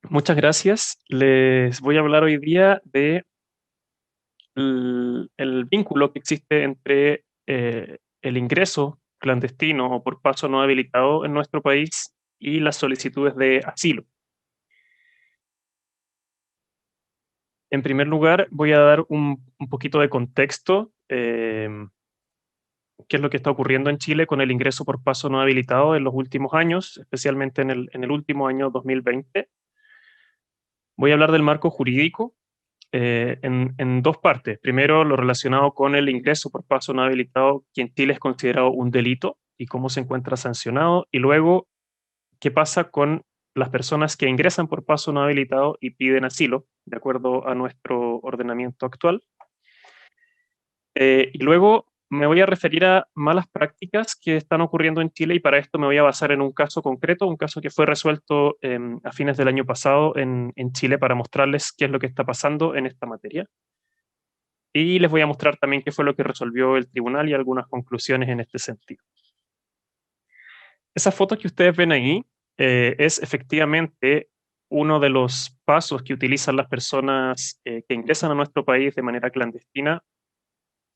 Muchas gracias. Les voy a hablar hoy día de el vínculo que existe entre el ingreso clandestino o por paso no habilitado en nuestro país y las solicitudes de asilo. En primer lugar, voy a dar un poquito de contexto, qué es lo que está ocurriendo en Chile con el ingreso por paso no habilitado en los últimos años, especialmente en el último año 2020. Voy a hablar del marco jurídico en dos partes. Primero, lo relacionado con el ingreso por paso no habilitado, que en Chile es considerado un delito y cómo se encuentra sancionado. Y luego, qué pasa con las personas que ingresan por paso no habilitado y piden asilo, de acuerdo a nuestro ordenamiento actual. Y luego me voy a referir a malas prácticas que están ocurriendo en Chile y para esto me voy a basar en un caso concreto, un caso que fue resuelto a fines del año pasado en Chile para mostrarles qué es lo que está pasando en esta materia. Y les voy a mostrar también qué fue lo que resolvió el tribunal y algunas conclusiones en este sentido. Esa foto que ustedes ven ahí es efectivamente uno de los pasos que utilizan las personas que ingresan a nuestro país de manera clandestina.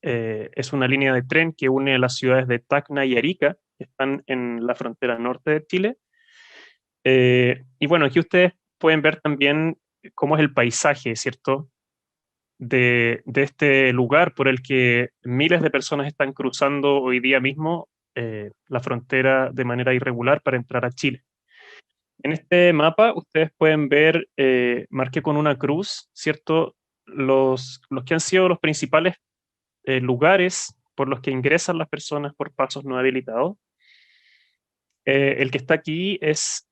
Es una línea de tren que une las ciudades de Tacna y Arica, que están en la frontera norte de Chile. Y bueno, aquí ustedes pueden ver también cómo es el paisaje, ¿cierto? De este lugar por el que miles de personas están cruzando hoy día mismo la frontera de manera irregular para entrar a Chile. En este mapa ustedes pueden ver, marqué con una cruz, ¿cierto? Los que han sido los principales lugares por los que ingresan las personas por pasos no habilitados. El que está aquí es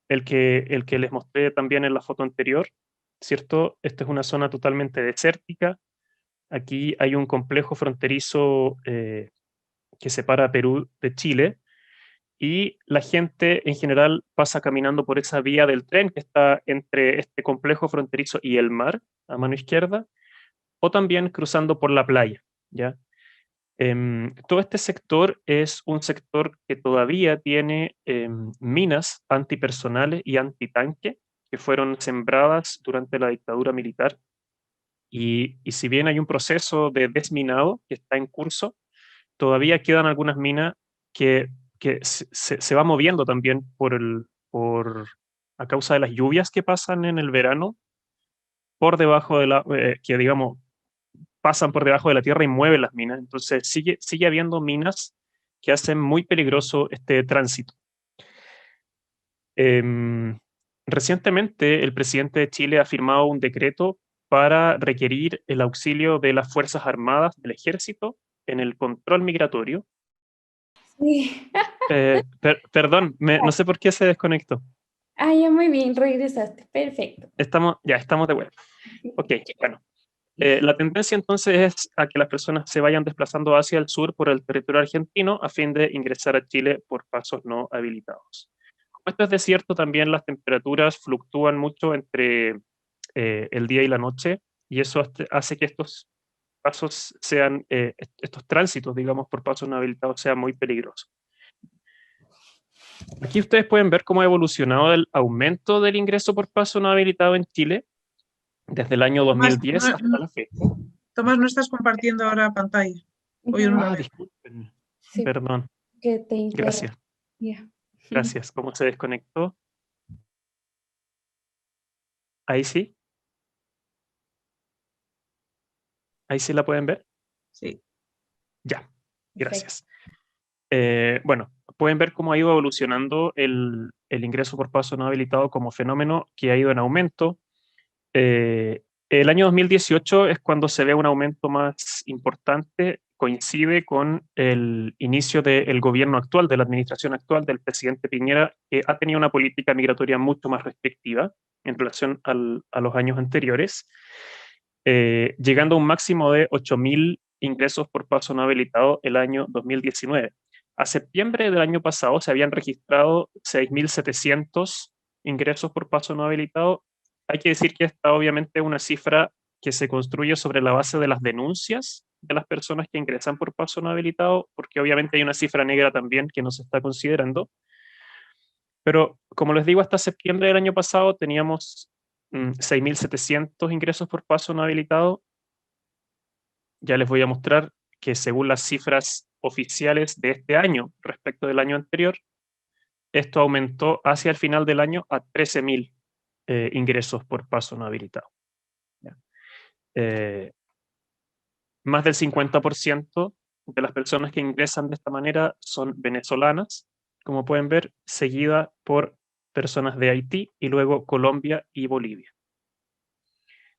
el que les mostré también en la foto anterior, ¿cierto? Esta es una zona totalmente desértica. Aquí hay un complejo fronterizo que separa a Perú de Chile y la gente en general pasa caminando por esa vía del tren que está entre este complejo fronterizo y el mar, a mano izquierda, o también cruzando por la playa, ¿ya? Todo este sector es un sector que todavía tiene minas antipersonales y antitanque que fueron sembradas durante la dictadura militar. Y si bien hay un proceso de desminado que está en curso, todavía quedan algunas minas que, que se va moviendo también a causa de las lluvias que pasan en el verano, por debajo de que digamos, pasan por debajo de la tierra y mueven las minas. Entonces sigue habiendo minas que hacen muy peligroso este tránsito. Em, Recientemente el presidente de Chile ha firmado un decreto para requerir el auxilio de las Fuerzas Armadas del Ejército en el control migratorio. Sí. Perdón, no sé por qué se desconectó. Ah, ya muy bien, regresaste. Perfecto. Estamos de vuelta. Ok, bueno. La tendencia entonces es a que las personas se vayan desplazando hacia el sur por el territorio argentino a fin de ingresar a Chile por pasos no habilitados. Como esto es desierto, también las temperaturas fluctúan mucho entre el día y la noche y eso hace que estos pasos sean, estos tránsitos, digamos, por pasos no habilitados sean muy peligrosos. Aquí ustedes pueden ver cómo ha evolucionado el aumento del ingreso por paso no habilitado en Chile desde el año Tomás, 2010 hasta la fecha. Tomás, no estás compartiendo ahora pantalla. O yo no la veo. Disculpen, Sí, perdón. que te interrumpa. Gracias, gracias. ¿Cómo se desconectó? Ahí sí, ahí sí la pueden ver. Sí. Ya, Perfecto. gracias. Bueno, pueden ver cómo ha ido evolucionando el ingreso por paso no habilitado como fenómeno que ha ido en aumento. El año 2018 es cuando se ve un aumento más importante, coincide con el inicio del gobierno actual, de la administración actual del presidente Piñera, que ha tenido una política migratoria mucho más restrictiva en relación a los años anteriores, llegando a un máximo de 8.000 ingresos por paso no habilitado el año 2019. A septiembre del año pasado se habían registrado 6.700 ingresos por paso no habilitado. Hay que decir que esta obviamente es una cifra que se construye sobre la base de las denuncias de las personas que ingresan por paso no habilitado, porque obviamente hay una cifra negra también que no se está considerando. Pero, como les digo, hasta septiembre del año pasado teníamos 6.700 ingresos por paso no habilitado. Ya les voy a mostrar que según las cifras oficiales de este año respecto del año anterior, esto aumentó hacia el final del año a 13.000 ingresos por paso no habilitado. ¿Ya? Más del 50% de las personas que ingresan de esta manera son venezolanas, como pueden ver, seguida por personas de Haití y luego Colombia y Bolivia.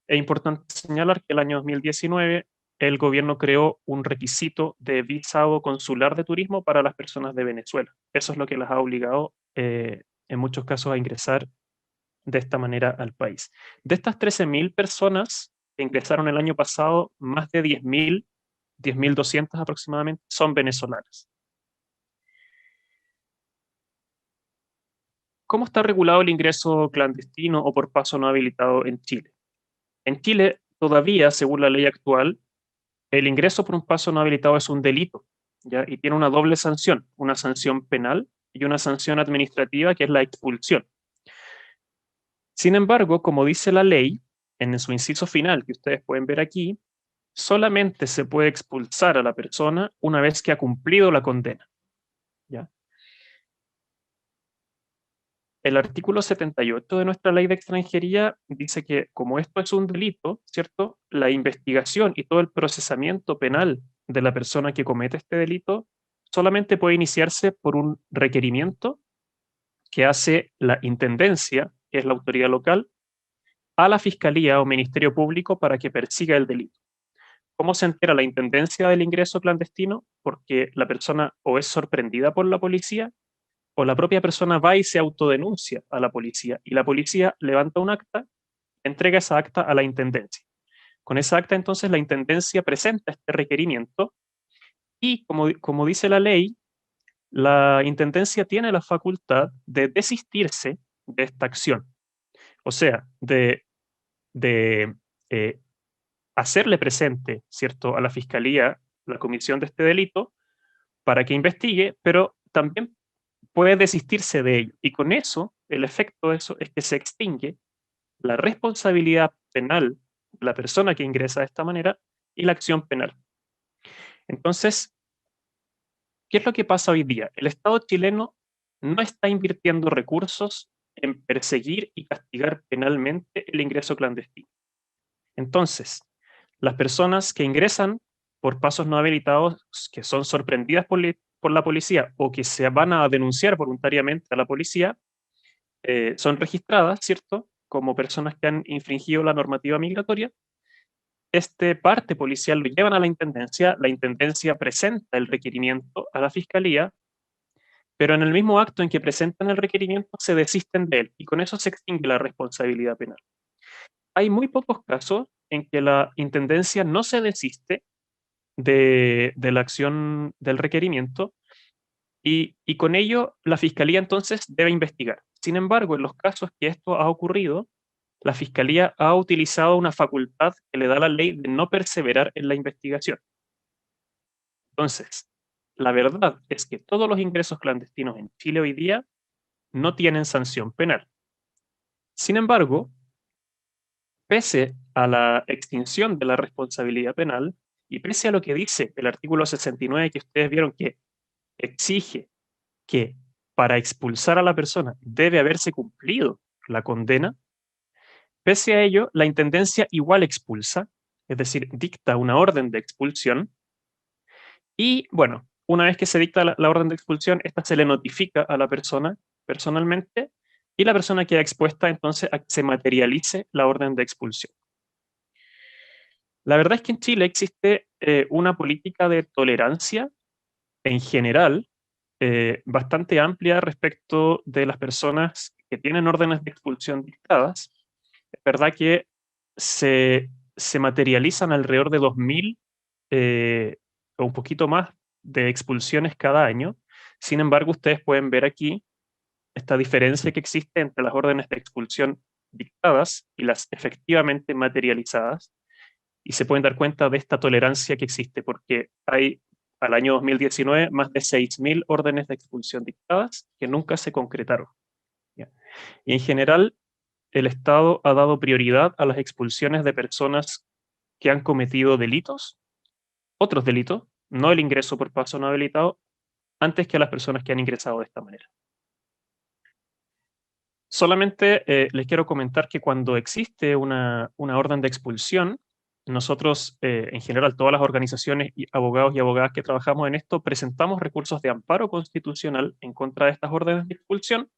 Es importante señalar que el año 2019 el gobierno creó un requisito de visado consular de turismo para las personas de Venezuela. Eso es lo que las ha obligado en muchos casos a ingresar de esta manera al país. De estas 13.000 personas que ingresaron el año pasado, más de 10.200 aproximadamente, son venezolanas. ¿Cómo está regulado el ingreso clandestino o por paso no habilitado en Chile? En Chile, todavía, según la ley actual, el ingreso por un paso no habilitado es un delito, ¿ya? Y tiene una doble sanción, una sanción penal y una sanción administrativa, que es la expulsión. Sin embargo, como dice la ley, en su inciso final, que ustedes pueden ver aquí, solamente se puede expulsar a la persona una vez que ha cumplido la condena, ¿ya? El artículo 78 de nuestra ley de extranjería dice que como esto es un delito, ¿cierto? La investigación y todo el procesamiento penal de la persona que comete este delito solamente puede iniciarse por un requerimiento que hace la intendencia, que es la autoridad local, a la fiscalía o ministerio público para que persiga el delito. ¿Cómo se entera la intendencia del ingreso clandestino? Porque la persona o es sorprendida por la policía o la propia persona va y se autodenuncia a la policía y la policía levanta un acta, entrega esa acta a la intendencia. Con esa acta entonces la intendencia presenta este requerimiento y como dice la ley, la intendencia tiene la facultad de desistirse de esta acción. O sea, de hacerle presente, ¿cierto?, a la fiscalía la comisión de este delito para que investigue, pero también puede desistirse de ello. Y con eso, el efecto de eso es que se extingue la responsabilidad penal de la persona que ingresa de esta manera y la acción penal. Entonces, ¿qué es lo que pasa hoy día? El Estado chileno no está invirtiendo recursos en perseguir y castigar penalmente el ingreso clandestino. Entonces, las personas que ingresan por pasos no habilitados, que son sorprendidas por la policía o que se van a denunciar voluntariamente a la policía, son registradas, ¿cierto?, como personas que han infringido la normativa migratoria. Este parte policial lo llevan a la intendencia presenta el requerimiento a la fiscalía, pero en el mismo acto en que presentan el requerimiento se desisten de él y con eso se extingue la responsabilidad penal. Hay muy pocos casos en que la intendencia no se desiste de la acción del requerimiento y con ello la fiscalía entonces debe investigar. Sin embargo, en los casos que esto ha ocurrido, la fiscalía ha utilizado una facultad que le da la ley de no perseverar en la investigación. Entonces, la verdad es que todos los ingresos clandestinos en Chile hoy día no tienen sanción penal. Sin embargo, pese a la extinción de la responsabilidad penal y pese a lo que dice el artículo 69 que ustedes vieron que exige que para expulsar a la persona debe haberse cumplido la condena, pese a ello, la intendencia igual expulsa, es decir, dicta una orden de expulsión y, bueno, una vez que se dicta la orden de expulsión, esta se le notifica a la persona personalmente y la persona queda expuesta entonces a que se materialice la orden de expulsión. La verdad es que en Chile existe una política de tolerancia en general bastante amplia respecto de las personas que tienen órdenes de expulsión dictadas. Es verdad que se materializan alrededor de 2.000 o un poquito más de expulsiones cada año. Sin embargo, ustedes pueden ver aquí esta diferencia que existe entre las órdenes de expulsión dictadas y las efectivamente materializadas. Y se pueden dar cuenta de esta tolerancia que existe, porque hay al año 2019 más de 6.000 órdenes de expulsión dictadas que nunca se concretaron. Y en general, el Estado ha dado prioridad a las expulsiones de personas que han cometido delitos, otros delitos, no el ingreso por paso no habilitado, antes que a las personas que han ingresado de esta manera. Solamente les quiero comentar que cuando existe una orden de expulsión, nosotros, en general, todas las organizaciones y abogados y abogadas que trabajamos en esto, presentamos recursos de amparo constitucional en contra de estas órdenes de expulsión,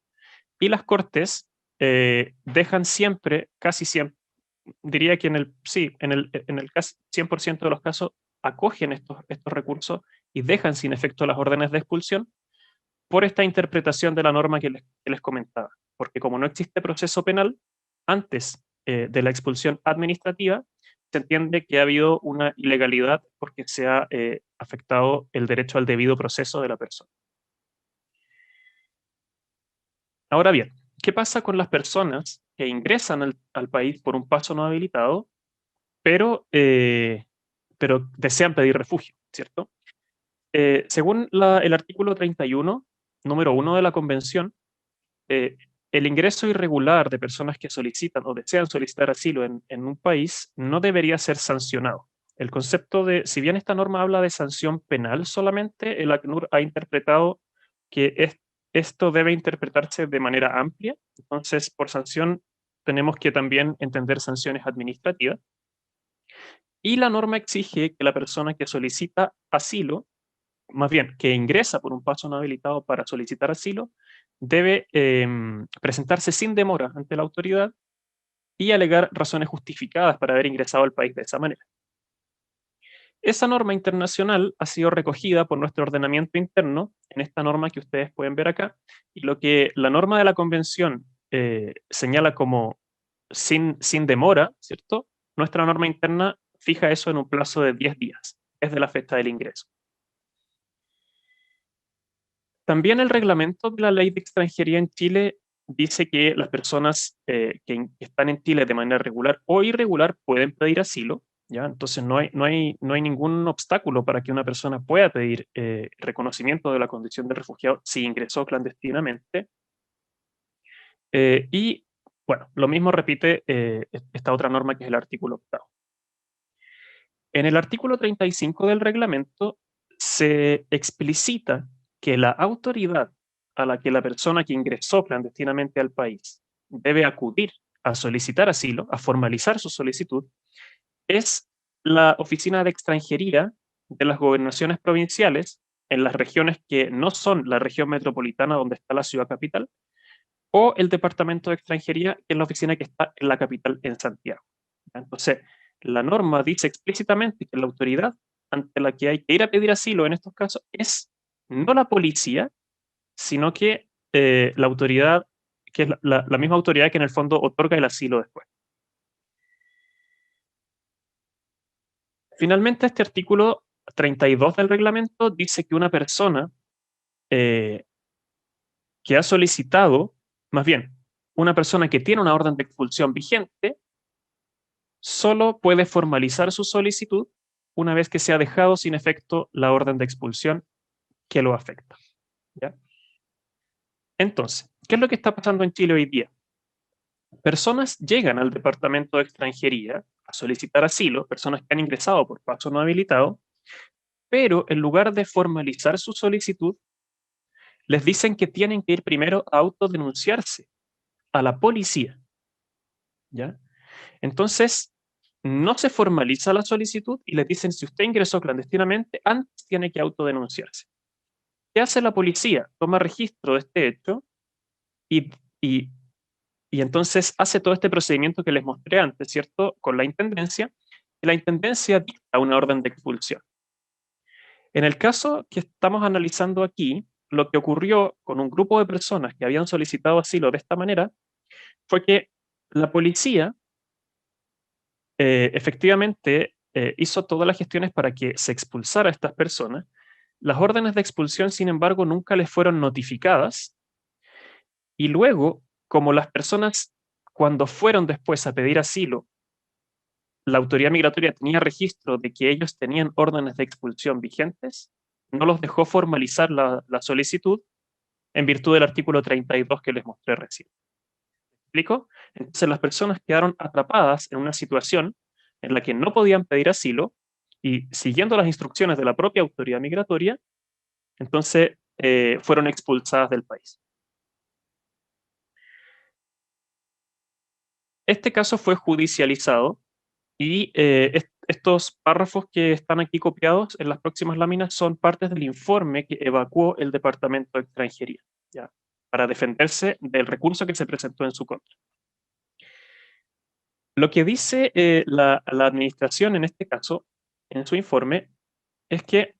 y las Cortes dejan siempre, casi siempre, diría que en el casi 100% de los casos, acogen estos recursos y dejan sin efecto las órdenes de expulsión por esta interpretación de la norma que les comentaba. Porque como no existe proceso penal, antes de la expulsión administrativa, se entiende que ha habido una ilegalidad porque se ha afectado el derecho al debido proceso de la persona. Ahora bien, ¿qué pasa con las personas que ingresan al país por un paso no habilitado, pero desean pedir refugio, ¿cierto? Según el artículo 31, número 1 de la Convención, el ingreso irregular de personas que solicitan o desean solicitar asilo en un país no debería ser sancionado. El concepto si bien esta norma habla de sanción penal solamente, el ACNUR ha interpretado que esto debe interpretarse de manera amplia. Entonces, por sanción tenemos que también entender sanciones administrativas. Y la norma exige que la persona que solicita asilo, más bien, que ingresa por un paso no habilitado para solicitar asilo, debe presentarse sin demora ante la autoridad y alegar razones justificadas para haber ingresado al país de esa manera. Esa norma internacional ha sido recogida por nuestro ordenamiento interno en esta norma que ustedes pueden ver acá, y lo que la norma de la Convención señala como sin demora, ¿cierto? Nuestra norma interna fija eso en un plazo de 10 días, desde la fecha del ingreso. También el reglamento de la ley de extranjería en Chile dice que las personas que están en Chile de manera regular o irregular pueden pedir asilo, ¿ya? Entonces no hay ningún obstáculo para que una persona pueda pedir reconocimiento de la condición de refugiado si ingresó clandestinamente. Y bueno, lo mismo repite esta otra norma que es el artículo 8. En el artículo 35 del reglamento se explicita que la autoridad a la que la persona que ingresó clandestinamente al país debe acudir a solicitar asilo, a formalizar su solicitud, es la Oficina de Extranjería de las gobernaciones provinciales en las regiones que no son la región metropolitana donde está la ciudad capital, o el Departamento de Extranjería, que es la oficina que está en la capital, en Santiago. Entonces, la norma dice explícitamente que la autoridad ante la que hay que ir a pedir asilo en estos casos es no la policía, sino que la autoridad, que es la misma autoridad que en el fondo otorga el asilo después. Finalmente, este artículo 32 del reglamento dice que una persona que ha solicitado, más bien, una persona que tiene una orden de expulsión vigente, solo puede formalizar su solicitud una vez que se ha dejado sin efecto la orden de expulsión que lo afecta, ¿ya? Entonces, ¿qué es lo que está pasando en Chile hoy día? Personas llegan al Departamento de Extranjería a solicitar asilo, personas que han ingresado por paso no habilitado, pero en lugar de formalizar su solicitud, les dicen que tienen que ir primero a autodenunciarse a la policía, ¿ya? Entonces, no se formaliza la solicitud y les dicen, si usted ingresó clandestinamente, antes tiene que autodenunciarse. ¿Qué hace la policía? Toma registro de este hecho y, y, y entonces hace todo este procedimiento que les mostré antes, ¿cierto? Con la intendencia, y la intendencia dicta una orden de expulsión. En el caso que estamos analizando aquí, lo que ocurrió con un grupo de personas que habían solicitado asilo de esta manera fue que la policía efectivamente hizo todas las gestiones para que se expulsara a estas personas. Las órdenes de expulsión, sin embargo, nunca les fueron notificadas, y luego, como las personas, cuando fueron después a pedir asilo, la autoridad migratoria tenía registro de que ellos tenían órdenes de expulsión vigentes, no los dejó formalizar la solicitud en virtud del artículo 32 que les mostré recién. explico? Entonces las personas quedaron atrapadas en una situación en la que no podían pedir asilo y siguiendo las instrucciones de la propia autoridad migratoria, entonces fueron expulsadas del país. Este caso fue judicializado y estos párrafos que están aquí copiados en las próximas láminas son partes del informe que evacuó el Departamento de Extranjería, ¿ya? Para defenderse del recurso que se presentó en su contra. Lo que dice la administración en este caso, en su informe, es que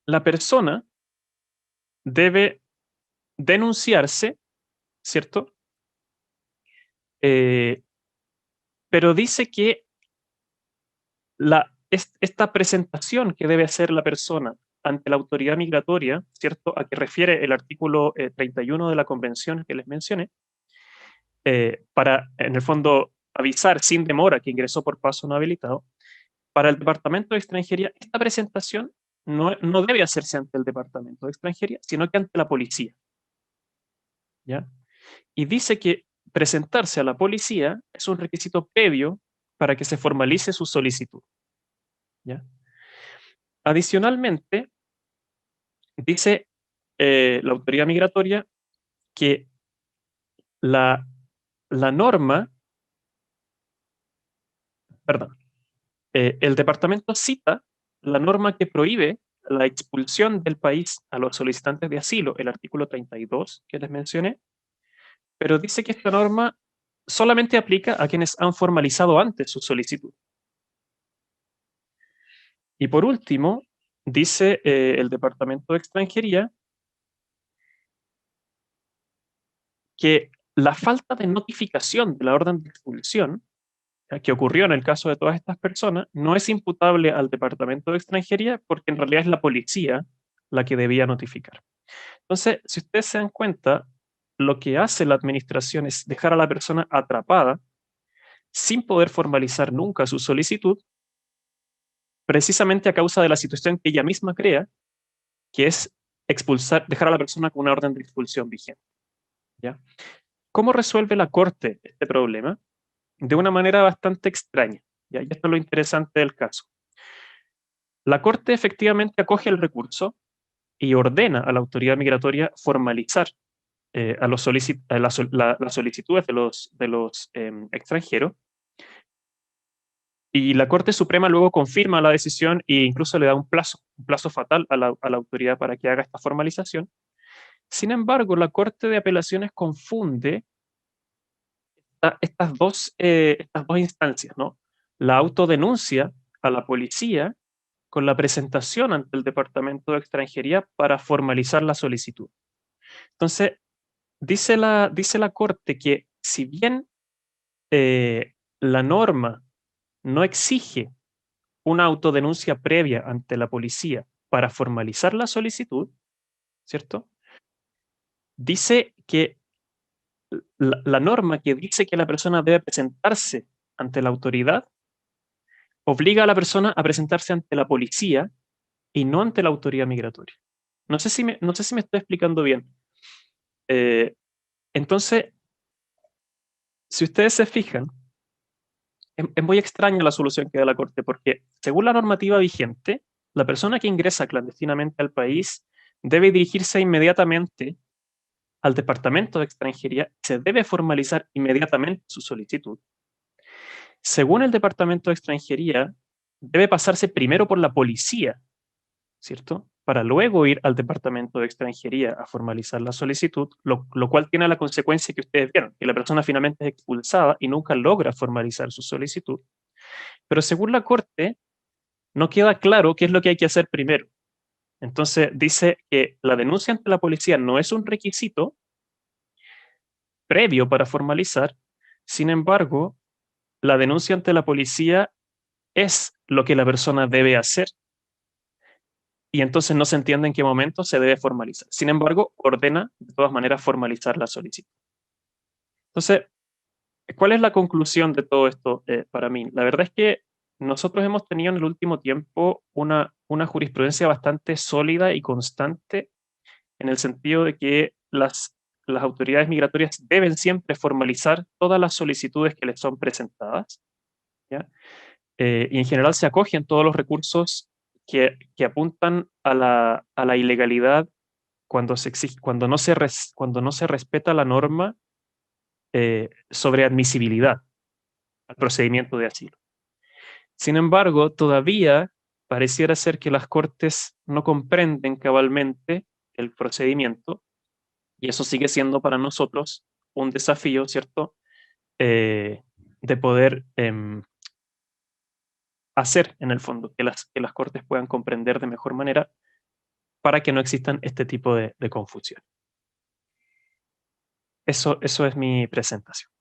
la persona debe denunciarse, ¿cierto? Pero dice que esta presentación que debe hacer la persona ante la autoridad migratoria, ¿cierto? A que refiere el artículo 31 de la convención que les mencioné, para, en el fondo, avisar sin demora que ingresó por paso no habilitado, para el Departamento de Extranjería, esta presentación no debe hacerse ante el Departamento de Extranjería, sino que ante la policía, ¿ya? Y dice que presentarse a la policía es un requisito previo para que se formalice su solicitud, ¿ya? Adicionalmente, dice la autoridad migratoria que la norma, perdón, el departamento cita la norma que prohíbe la expulsión del país a los solicitantes de asilo, el artículo 32 que les mencioné, pero dice que esta norma solamente aplica a quienes han formalizado antes su solicitud. Y por último, dice el Departamento de Extranjería que la falta de notificación de la orden de expulsión que ocurrió en el caso de todas estas personas no es imputable al Departamento de Extranjería porque en realidad es la policía la que debía notificar. Entonces, si ustedes se dan cuenta, lo que hace la administración es dejar a la persona atrapada sin poder formalizar nunca su solicitud, precisamente a causa de la situación que ella misma crea, que es dejar a la persona con una orden de expulsión vigente, ¿ya? ¿Cómo resuelve la Corte este problema? De una manera bastante extraña, ¿ya? Y esto es lo interesante del caso. La Corte efectivamente acoge el recurso y ordena a la autoridad migratoria formalizar las solicitudes de los extranjeros, y la Corte Suprema luego confirma la decisión e incluso le da un plazo fatal a la autoridad para que haga esta formalización. Sin embargo, la Corte de Apelaciones confunde estas dos instancias, ¿no? La autodenuncia a la policía con la presentación ante el Departamento de Extranjería para formalizar la solicitud. Entonces, dice la Corte que si bien la norma no exige una autodenuncia previa ante la policía para formalizar la solicitud, ¿cierto? Dice que la norma que dice que la persona debe presentarse ante la autoridad obliga a la persona a presentarse ante la policía y no ante la autoridad migratoria. No sé si me estoy explicando bien. Entonces, si ustedes se fijan, es muy extraña la solución que da la Corte, porque según la normativa vigente, la persona que ingresa clandestinamente al país debe dirigirse inmediatamente al Departamento de Extranjería, se debe formalizar inmediatamente su solicitud. Según el Departamento de Extranjería, debe pasarse primero por la policía, ¿cierto? Para luego ir al Departamento de Extranjería a formalizar la solicitud, lo cual tiene la consecuencia que ustedes vieron, que la persona finalmente es expulsada y nunca logra formalizar su solicitud. Pero según la Corte, no queda claro qué es lo que hay que hacer primero. Entonces dice que la denuncia ante la policía no es un requisito previo para formalizar, sin embargo, la denuncia ante la policía es lo que la persona debe hacer y entonces no se entiende en qué momento se debe formalizar. Sin embargo, ordena de todas maneras formalizar la solicitud. Entonces, ¿cuál es la conclusión de todo esto para mí? La verdad es que nosotros hemos tenido en el último tiempo una jurisprudencia bastante sólida y constante en el sentido de que las las autoridades migratorias deben siempre formalizar todas las solicitudes que les son presentadas, ¿ya? Y en general se acogen todos los recursos que apuntan a la ilegalidad cuando no se respeta la norma sobre admisibilidad al procedimiento de asilo. Sin embargo, todavía pareciera ser que las Cortes no comprenden cabalmente el procedimiento, y eso sigue siendo para nosotros un desafío, ¿cierto?, de poder hacer, en el fondo, que las Cortes puedan comprender de mejor manera para que no existan este tipo de confusión. Eso es mi presentación.